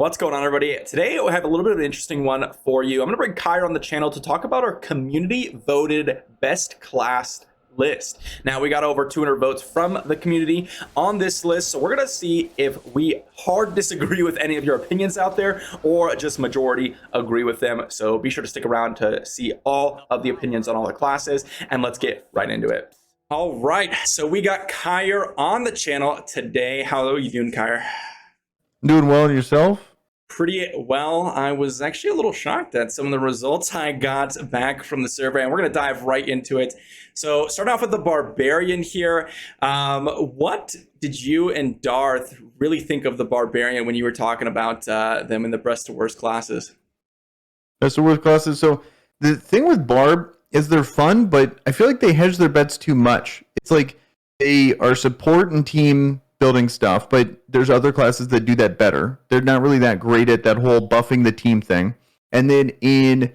What's going on, everybody? Today we have a little bit of an interesting one for you. I'm going to bring Kyra on the channel to talk about our community voted best class list. Now, we got over 200 votes from the community on this list, so we're going to see if we hard disagree with any of your opinions out there or just majority agree with them. So be sure to stick around to see all of the opinions on all the classes, and let's get right into it. All right, so we got Kyra on the channel today. How are you doing, Kyra? Doing well, and yourself? Pretty well. I was actually a little shocked at some of the results I got back from the survey, and we're going to dive right into it. So start off with the Barbarian here. What did you and Darth really think of the Barbarian when you were talking about them in the best to worst classes? Best to worst classes. So the thing with Barb is they're fun, but I feel like they hedge their bets too much. It's like they are support and team building stuff, but there's other classes that do that better. They're not really that great at that whole buffing the team thing. And then in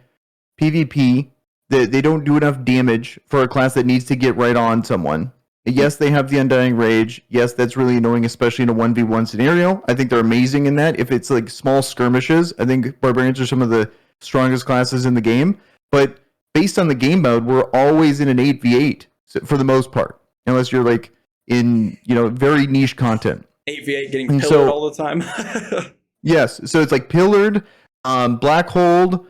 PvP, they don't do enough damage for a class that needs to get right on someone. Yes, they have the Undying Rage. Yes, that's really annoying, especially in a 1v1 scenario. I think they're amazing in that. If it's like small skirmishes, I think Barbarians are some of the strongest classes in the game. But based on the game mode, we're always in an 8v8 for the most part, unless you're like in, very niche content. 8v8 getting pillared all the time. Yes, so it's like pillared, black holed,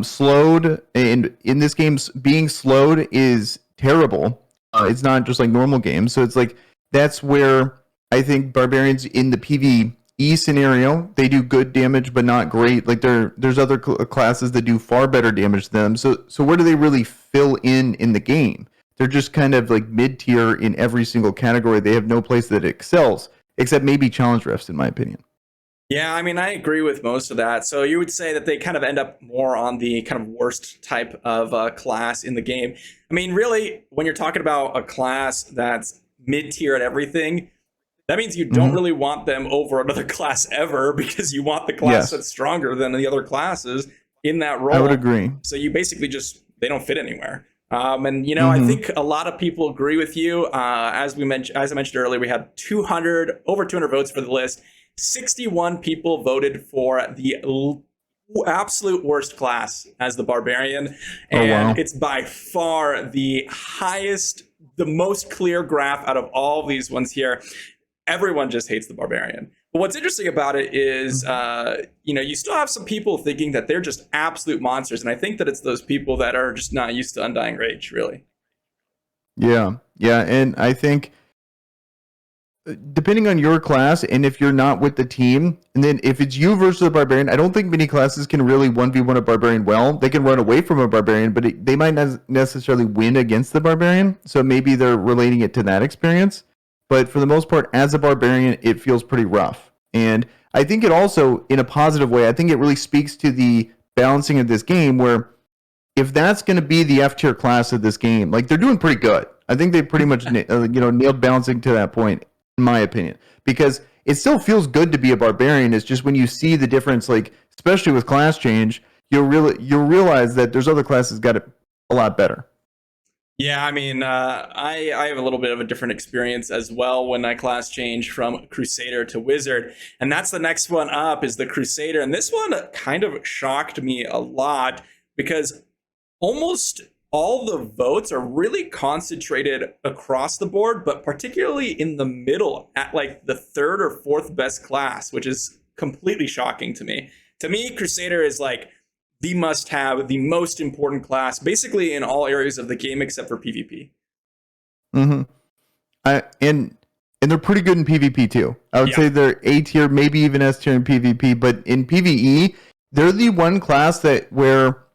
slowed, and in this game, being slowed is terrible. It's not just like normal games, so it's like that's where I think Barbarians in the PvE scenario, they do good damage but not great. Like there's other classes that do far better damage than them. So where do they really fill in the game? They're just kind of like mid-tier in every single category. They have no place that excels, except maybe challenge refs, in my opinion. Yeah, I mean, I agree with most of that. So you would say that they kind of end up more on the kind of worst type of class in the game. I mean, really, when you're talking about a class that's mid-tier at everything, that means you don't really want them over another class ever, because you want the class that's stronger than the other classes in that role. I would agree. So you basically they don't fit anywhere. And I think a lot of people agree with you. As I mentioned earlier, we had over 200 votes for the list. 61 people voted for the absolute worst class as the Barbarian, and it's by far the highest, the most clear graph out of all these ones here. Everyone just hates the Barbarian. But what's interesting about it is, you still have some people thinking that they're just absolute monsters. And I think that it's those people that are just not used to Undying Rage, really. Yeah. And I think depending on your class, and if you're not with the team, and then if it's you versus a Barbarian, I don't think many classes can really 1v1 a Barbarian well. They can run away from a Barbarian, but they might not necessarily win against the Barbarian. So maybe they're relating it to that experience. But for the most part, as a Barbarian, it feels pretty rough. And I think it also, in a positive way, I think it really speaks to the balancing of this game, where if that's going to be the F-tier class of this game, like, they're doing pretty good. I think they pretty much nailed balancing to that point, in my opinion. Because it still feels good to be a Barbarian. It's just when you see the difference, like, especially with class change, you'll realize that there's other classes got it a lot better. Yeah, I mean, I have a little bit of a different experience as well when I class changed from Crusader to Wizard. And that's the next one up, is the Crusader. And this one kind of shocked me a lot, because almost all the votes are really concentrated across the board, but particularly in the middle at like the third or fourth best class, which is completely shocking to me. To me, Crusader is like the must-have, the most important class, basically in all areas of the game except for PvP. And they're pretty good in PvP too. I would say they're A tier, maybe even S tier in PvP, but in PvE, they're the one class where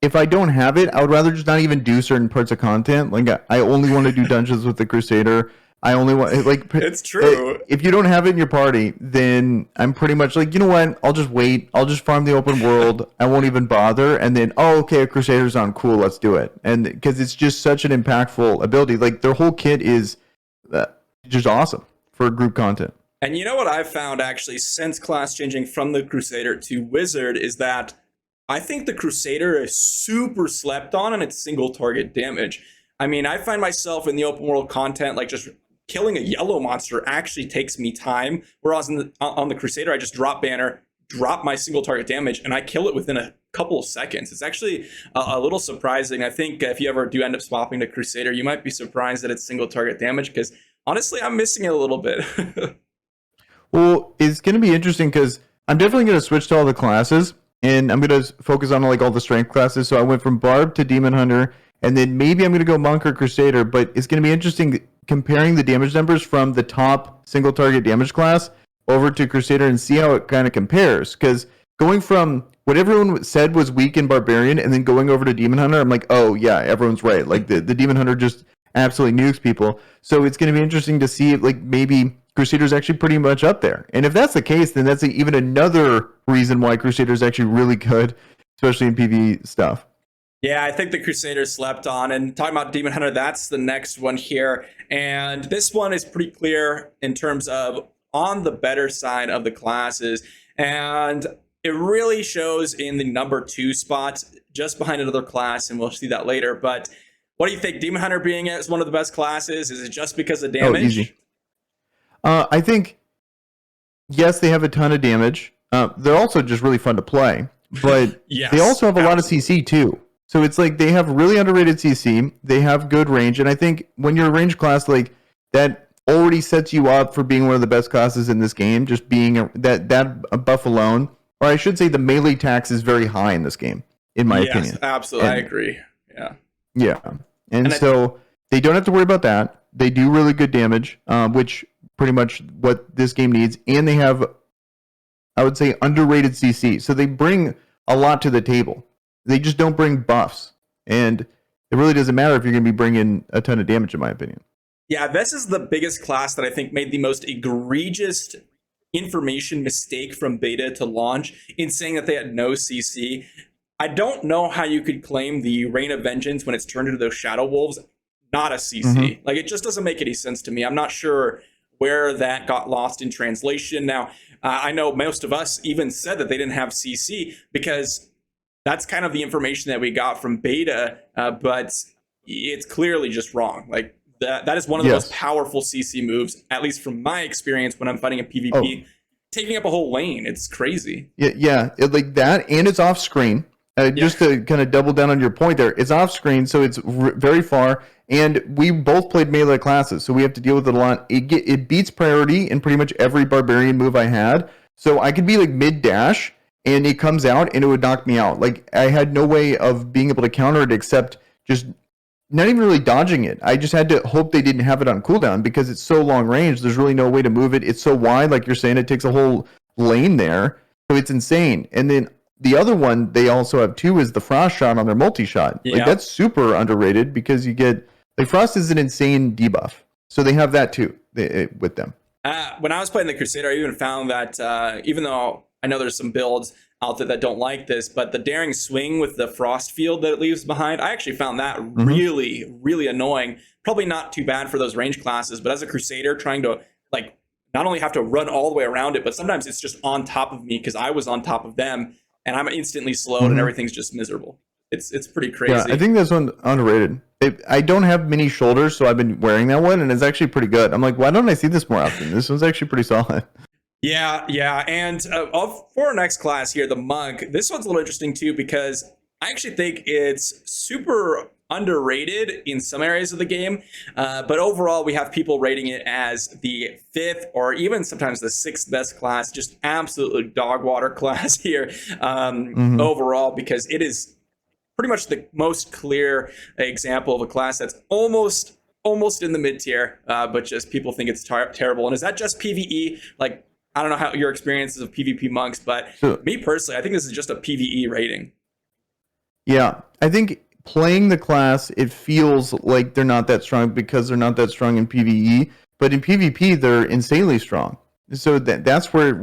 if I don't have it, I would rather just not even do certain parts of content. Like, I only want to do dungeons with the Crusader. I only want, like, it's true. If you don't have it in your party, then I'm pretty much like, you know what? I'll just wait. I'll just farm the open world. I won't even bother. And then, okay, a Crusader's on. Cool, let's do it. And because it's just such an impactful ability. Like, their whole kit is just awesome for group content. And you know what I've found, actually, since class changing from the Crusader to Wizard, is that I think the Crusader is super slept on in its single target damage. I mean, I find myself in the open world content, like, just killing a yellow monster actually takes me time, whereas on the Crusader, I just drop banner, drop my single target damage and I kill it within a couple of seconds. It's actually a little surprising. I think if you ever do end up swapping to Crusader, you might be surprised that it's single target damage, because honestly, I'm missing it a little bit. Well, it's going to be interesting because I'm definitely going to switch to all the classes, and I'm going to focus on like all the strength classes. So I went from Barb to Demon Hunter, and then maybe I'm going to go Monk or Crusader. But it's going to be interesting comparing the damage numbers from the top single target damage class over to Crusader and see how it kind of compares. Because going from what everyone said was weak in Barbarian and then going over to Demon Hunter, I'm like, oh yeah, everyone's right. Like the Demon Hunter just absolutely nukes people. So it's going to be interesting to see if like maybe Crusader's actually pretty much up there. And if that's the case, then that's even another reason why Crusader's actually really good, especially in PvE stuff. Yeah, I think the Crusader slept on. And talking about Demon Hunter, that's the next one here. And this one is pretty clear in terms of on the better side of the classes. And it really shows in the number 2 spot, just behind another class, and we'll see that later. But what do you think? Demon Hunter being as one of the best classes, is it just because of damage? Oh, easy. I think, yes, they have a ton of damage. They're also just really fun to play. But yes, they also have a lot of CC, too. So it's like they have really underrated CC. They have good range. And I think when you're a range class, like that already sets you up for being one of the best classes in this game, just being that buff alone. Or I should say the melee tax is very high in this game, in my opinion. Yes, absolutely. I agree. Yeah. Yeah. And so they don't have to worry about that. They do really good damage, which pretty much what this game needs. And they have, I would say, underrated CC. So they bring a lot to the table. They just don't bring buffs. And it really doesn't matter if you're going to be bringing a ton of damage, in my opinion. Yeah, this is the biggest class that I think made the most egregious information mistake from beta to launch in saying that they had no CC. I don't know how you could claim the Reign of Vengeance when it's turned into those Shadow Wolves not a CC. Mm-hmm. Like, it just doesn't make any sense to me. I'm not sure where that got lost in translation. Now, I know most of us even said that they didn't have CC because that's kind of the information that we got from beta, but it's clearly just wrong. Like, that is one of the most powerful CC moves, at least from my experience when I'm fighting a PvP, taking up a whole lane. It's crazy. Yeah, like that, and it's off screen. Just to kind of double down on your point there, it's off screen, so it's very far, and we both played melee classes, so we have to deal with it a lot. It beats priority in pretty much every Barbarian move I had, so I could be like mid-dash, and it comes out, and it would knock me out. Like, I had no way of being able to counter it except just not even really dodging it. I just had to hope they didn't have it on cooldown because it's so long range. There's really no way to move it. It's so wide, like you're saying, it takes a whole lane there, so it's insane. And then the other one they also have too is the Frost shot on their multi-shot. Like, that's super underrated because you get, like, Frost is an insane debuff. So they have that too with them. When I was playing the Crusader, I even found that even though I know there's some builds out there that don't like this, but the daring swing with the frost field that it leaves behind, I actually found that really, really annoying. Probably not too bad for those range classes, but as a Crusader, trying to like not only have to run all the way around it, but sometimes it's just on top of me because I was on top of them, and I'm instantly slowed and everything's just miserable. It's pretty crazy. Yeah, I think that's one underrated. I don't have many shoulders, so I've been wearing that one, and it's actually pretty good. I'm like, why don't I see this more often? This one's actually pretty solid. Yeah. And for our next class here, the Monk, this one's a little interesting too because I actually think it's super underrated in some areas of the game. But overall, we have people rating it as the 5th or even sometimes the 6th best class, just absolutely dog water class here overall, because it is pretty much the most clear example of a class that's almost in the mid tier, but just people think it's terrible. And is that just PvE? Like, I don't know how your experiences of PvP monks, but me personally, I think this is just a PvE rating. Yeah, I think playing the class, it feels like they're not that strong because they're not that strong in PvE, but in PvP, they're insanely strong. So that's where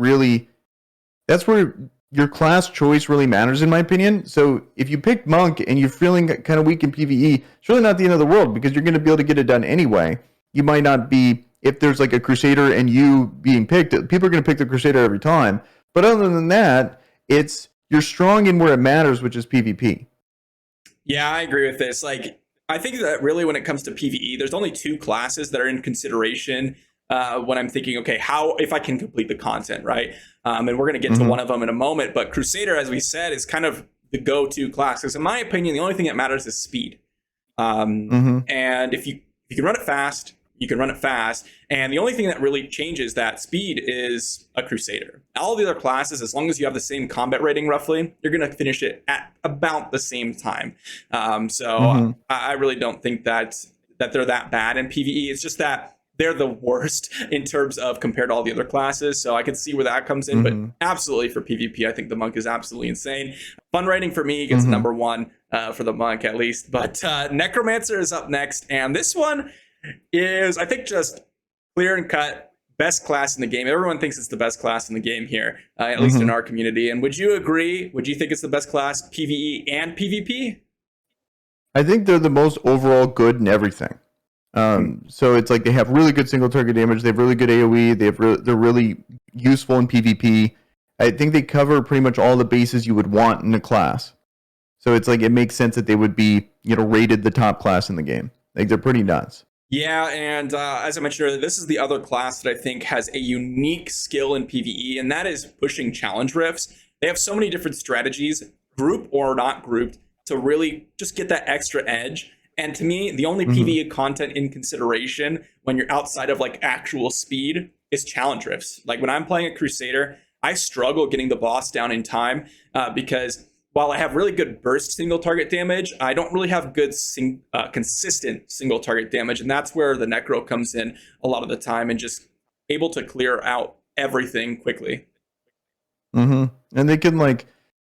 your class choice really matters, in my opinion. So if you pick Monk and you're feeling kind of weak in PvE, it's really not the end of the world because you're going to be able to get it done anyway. You might not be, if there's like a Crusader and you being picked, people are going to pick the Crusader every time. But other than that, you're strong in where it matters, which is PvP. Yeah, I agree with this. Like, I think that really when it comes to PvE, there's only 2 classes that are in consideration when I'm thinking, okay, how if I can complete the content, right? And we're going to get to Mhm. one of them in a moment. But Crusader, as we said, is kind of the go-to class because, in my opinion, the only thing that matters is speed. Mhm. And if you can run it fast, you can run it fast. And the only thing that really changes that speed is a Crusader. All the other classes, as long as you have the same combat rating roughly, you're going to finish it at about the same time. So Mhm. I really don't think that they're that bad in PvE. It's just that they're the worst in terms of compared to all the other classes. So I can see where that comes in, but Mhm. absolutely for PvP, I think the monk is absolutely insane. Fun rating for me gets Mhm. number one for the monk at least. But Necromancer is up next, and this one is, I think, just clear and cut best class in the game. Everyone thinks it's the best class in the game here, at least in Mhm. our community. And would you agree? Would you think it's the best class, PvE and PvP? I think they're the most overall good in everything. So it's like they have really good single target damage. They have really good AOE. They're really useful in PvP. I think they cover pretty much all the bases you would want in a class. So it's like it makes sense that they would be rated the top class in the game. Like they're pretty nuts. Yeah, and as I mentioned earlier, this is the other class that I think has a unique skill in PvE, and that is pushing challenge rifts. They have so many different strategies, group or not grouped, to really just get that extra edge. And to me, the only Mm-hmm. PvE content in consideration when you're outside of like actual speed is challenge rifts. Like when I'm playing a Crusader, I struggle getting the boss down in time because while I have really good burst single target damage, I don't really have good consistent single target damage. And that's where the Necro comes in a lot of the time and just able to clear out everything quickly. Mm-hmm. And they can like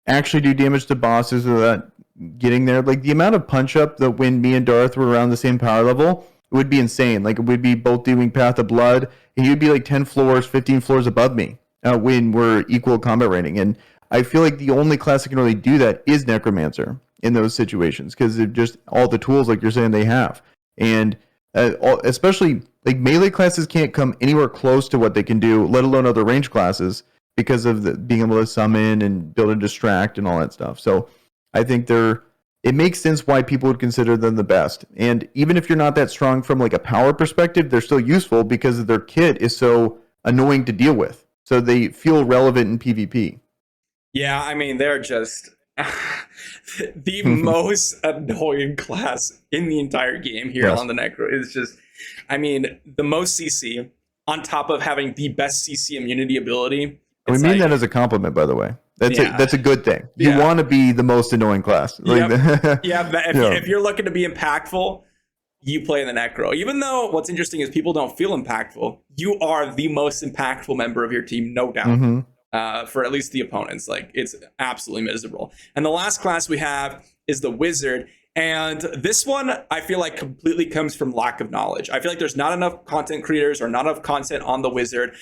actually do damage to bosses without getting there. Like the amount of punch up that when me and Darth were around the same power level, it would be insane. Like it would be both doing Path of Blood, and you'd be like 10 floors, 15 floors above me when we're equal combat rating. And I feel like the only class that can really do that is Necromancer in those situations because they're just all the tools, like you're saying, they have. And especially like melee classes can't come anywhere close to what they can do, let alone other range classes because of being able to summon and build and distract and all that stuff. So I think it makes sense why people would consider them the best. And even if you're not that strong from like a power perspective, they're still useful because their kit is so annoying to deal with. So they feel relevant in PvP. Yeah, I mean, they're just the most annoying class in the entire game here Yes. on the Necro. It's just, I mean, the most CC on top of having the best CC immunity ability. We It's mean that like, as a compliment, by the way. That's yeah, that's a good thing. You yeah, want to be the most annoying class. Like, yep, yeah. But yeah. if you're looking to be impactful, you play in the Necro. Even though what's interesting is people don't feel impactful, you are the most impactful member of your team, no doubt. Mm-hmm. For at least the opponents. Like it's absolutely miserable. And the last class we have is the Wizard. And this one, I feel like completely comes from lack of knowledge. I feel like there's not enough content creators or not enough content on the Wizard.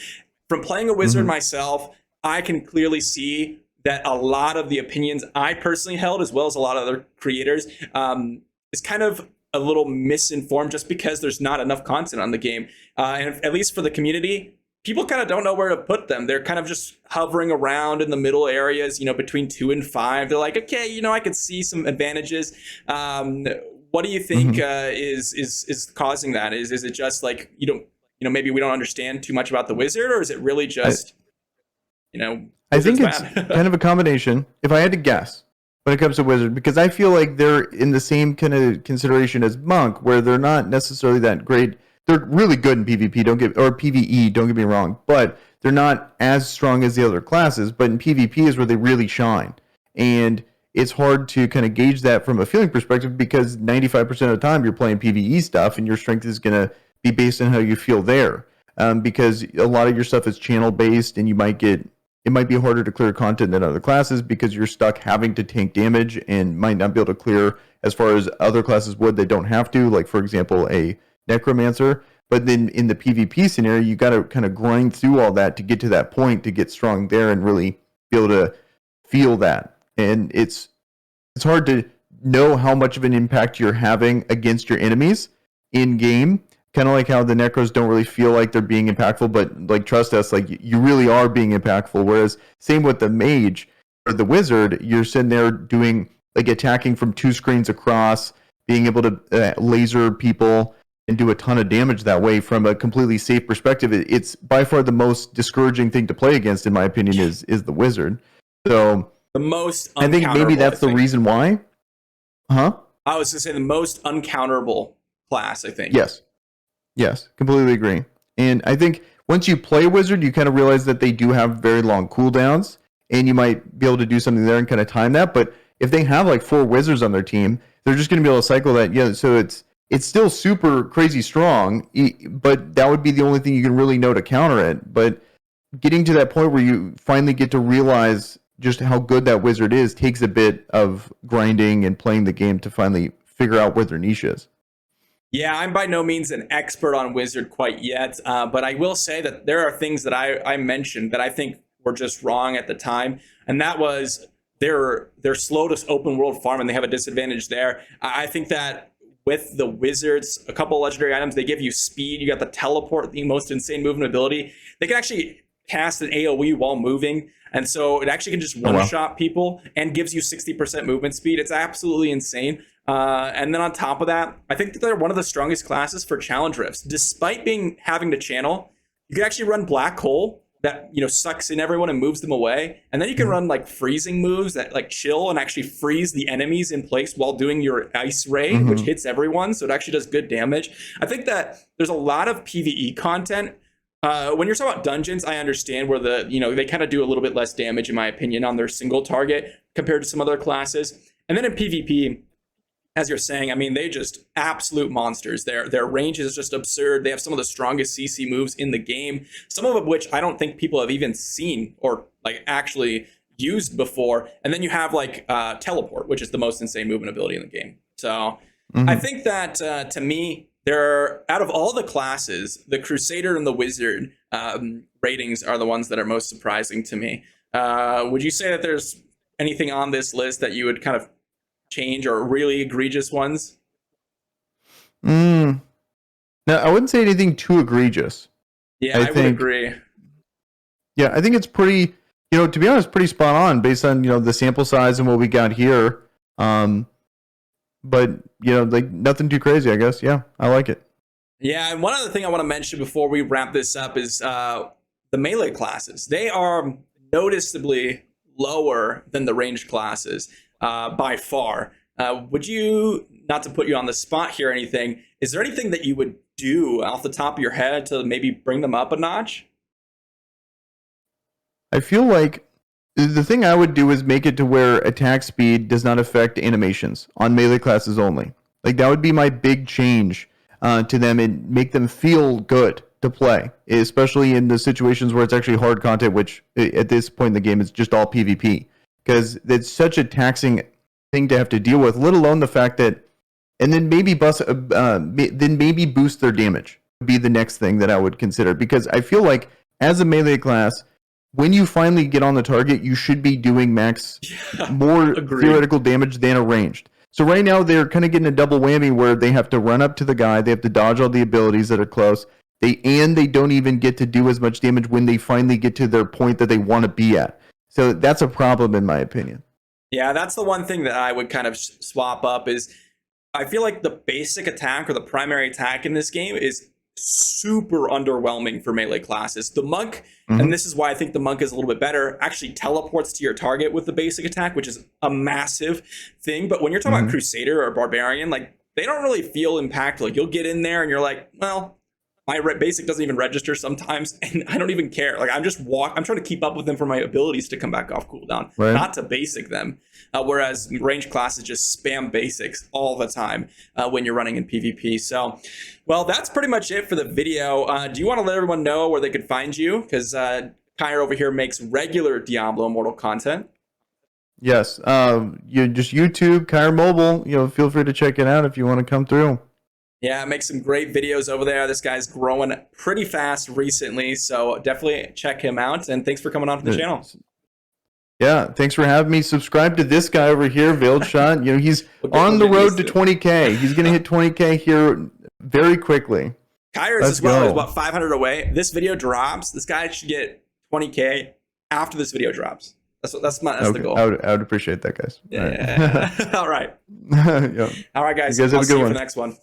From playing a Wizard Mm-hmm. myself, I can clearly see that a lot of the opinions I personally held, as well as a lot of other creators, is kind of a little misinformed just because there's not enough content on the game. And at least for the community, people kind of don't know where to put them. They're kind of just hovering around in the middle areas, between 2 and 5. They're like, okay, I could see some advantages. What do you think is causing that? Is it just like maybe we don't understand too much about the Wizard, or is it really just I think Wizard's it's bad? kind of a combination. If I had to guess, when it comes to Wizard, because I feel like they're in the same kind of consideration as Monk, where they're not necessarily that great. They're really good in PvP, or PvE, don't get me wrong, but they're not as strong as the other classes. But in PvP is where they really shine, and it's hard to kind of gauge that from a feeling perspective because 95% of the time you're playing PvE stuff, and your strength is going to be based on how you feel there. Because a lot of your stuff is channel based, and it might be harder to clear content than other classes because you're stuck having to tank damage and might not be able to clear as far as other classes would. They don't have to, like for example, a Necromancer. But then in the PvP scenario, you got to kind of grind through all that to get to that point to get strong there and really be able to feel that. And it's hard to know how much of an impact you're having against your enemies in game. Kind of like how the Necros don't really feel like they're being impactful, but like trust us, like you really are being impactful. Whereas same with the Mage or the Wizard, you're sitting there doing like attacking from 2 screens across, being able to laser people, and do a ton of damage that way from a completely safe perspective. It's by far the most discouraging thing to play against, in my opinion, is the wizard. So The most I think maybe that's the reason why. Huh? I was going to say the most uncounterable class, I think. Yes, completely agree. And I think once you play wizard, you kind of realize that they do have very long cooldowns, and you might be able to do something there and kind of time that. But if they have like 4 wizards on their team, they're just going to be able to cycle that. Yeah, so it's still super crazy strong, but that would be the only thing you can really know to counter it. But getting to that point where you finally get to realize just how good that wizard is takes a bit of grinding and playing the game to finally figure out where their niche is. Yeah, I'm by no means an expert on wizard quite yet, but I will say that there are things that I mentioned that I think were just wrong at the time, and that was they're slow to open world farm and they have a disadvantage there. I think that with the wizards, a couple of legendary items, they give you speed. You got the teleport, the most insane movement ability. They can actually cast an AoE while moving. And so it actually can just one-shot people and gives you 60% movement speed. It's absolutely insane. And then on top of that, I think that they're one of the strongest classes for challenge rifts. Despite having to channel, you can actually run Black Hole that, sucks in everyone and moves them away. And then you can run like freezing moves that like chill and actually freeze the enemies in place while doing your Ice Ray, which hits everyone. So it actually does good damage. I think that there's a lot of PvE content. When you're talking about dungeons, I understand where they kind of do a little bit less damage, in my opinion, on their single target compared to some other classes. And then in PvP, as you're saying, I mean, they just absolute monsters. Their range is just absurd. They have some of the strongest CC moves in the game, some of which I don't think people have even seen or like actually used before. And then you have like teleport, which is the most insane movement ability in the game. So I think that to me, out of all the classes, the Crusader and the Wizard ratings are the ones that are most surprising to me. Would you say that there's anything on this list that you would kind of change or really egregious ones? No, I wouldn't say anything too egregious. Yeah, I would agree. Yeah, I think it's pretty, to be honest, pretty spot on based on, the sample size and what we got here. But, like nothing too crazy, I guess. Yeah, I like it. Yeah, and one other thing I want to mention before we wrap this up is the melee classes. They are noticeably lower than the ranged classes by far. Would you, not to put you on the spot here or anything, is there anything that you would do off the top of your head to maybe bring them up a notch? I feel like the thing I would do is make it to where attack speed does not affect animations on melee classes only. Like that would be my big change to them and make them feel good to play, especially in the situations where it's actually hard content, which at this point in the game is just all PvP, because it's such a taxing thing to have to deal with. Let alone the fact that, and then maybe boost their damage would be the next thing that I would consider, because I feel like as a melee class, when you finally get on the target, you should be doing more theoretical damage than a ranged. So right now they're kind of getting a double whammy where they have to run up to the guy, they have to dodge all the abilities that are close, they don't even get to do as much damage when they finally get to their point that they want to be at. So that's a problem in my opinion. Yeah, that's the one thing that I would kind of swap up is I feel like the basic attack or the primary attack in this game is super underwhelming for melee classes. The monk, and this is why I think the monk is a little bit better, actually teleports to your target with the basic attack, which is a massive thing. But when you're talking about Crusader or Barbarian, like they don't really feel impactful. Like you'll get in there and you're like, well, my basic doesn't even register sometimes, and I don't even care. Like I'm trying to keep up with them for my abilities to come back off cooldown, not to basic them. Whereas ranged classes just spam basics all the time when you're running in PvP. So, well, that's pretty much it for the video. Do you want to let everyone know where they could find you? Because Kyra over here makes regular Diablo Immortal content. Yes, you just YouTube Kyra Mobile. Feel free to check it out if you want to come through. Yeah, make some great videos over there. This guy's growing pretty fast recently, so definitely check him out. And thanks for coming on to the channel. Yeah, thanks for having me. Subscribe to this guy over here, Veiled Shot. He's on the road to 20K. He's going to hit 20K here very quickly. Kyra's as well is about 500 away. This video drops. This guy should get 20K after this video drops. That's the goal. I would appreciate that, guys. Yeah. All right. Yep. All right, guys. You guys have I'll a good see you one. for the next one.